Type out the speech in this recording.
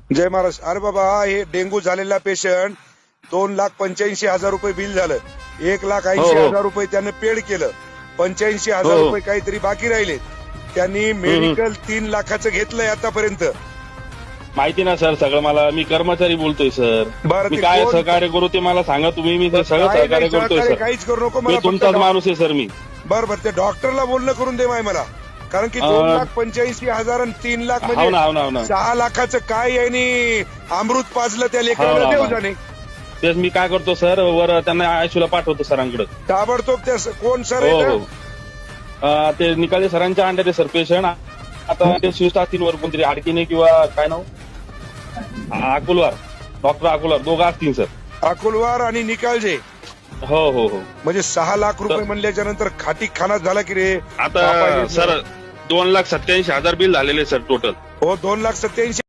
जय महाराज. अरे बाबा, हे डेंगू झालेला पेशंट 2,85,000 रुपये बिल झालं. 1,80,000 रुपये त्याने पेड केलं. 85,000 रुपये काहीतरी बाकी राहिले. त्यांनी मेडिकल 3 लाखाचं घेतलंय आतापर्यंत. माहिती ना सर सगळं मला. मी कर्मचारी बोलतोय सर. बरं, मी ते काय कोण- सहकार्य करू ते मला सांगा तुम्ही. मी ते सगळं काय सहकार्य नाही, करतोय सहकार्य सर. काहीच करू नको. मी मला तुमचाच फक्त माणूस आहे सर मी. बरं ते डॉक्टरला बोलणं करून दे मला. कारण की 2,85,000 आणि 3 लाख हो ना म्हणजे हो ना हो ना 6 लाखाचं काय यांनी अमृत पाजलं त्या लेकराला. हो, देऊ हो. जाणे तेच मी काय करतो सर, वर त्यांना आयशूला पाठवतो सरांकडे. ताबडतोब. त्या कोण सर हो आहे हो का? ते निकाले सरांच्या अंडर आहे सर पेशंट. आता ते स्विच असतील वर कोणतरी आडकीने किंवा काय नाव अकोलवार, डॉक्टर अकोलवार दोघं असतील सर. अकोलवार आणि निकालजे. हो हो हो. म्हणजे 6 लाख रुपये म्हणल्याच्या नंतर खाटी खाना झाला की रे. आता सर 2,87,000 बिल झालेले सर टोटल. हो 2,87,000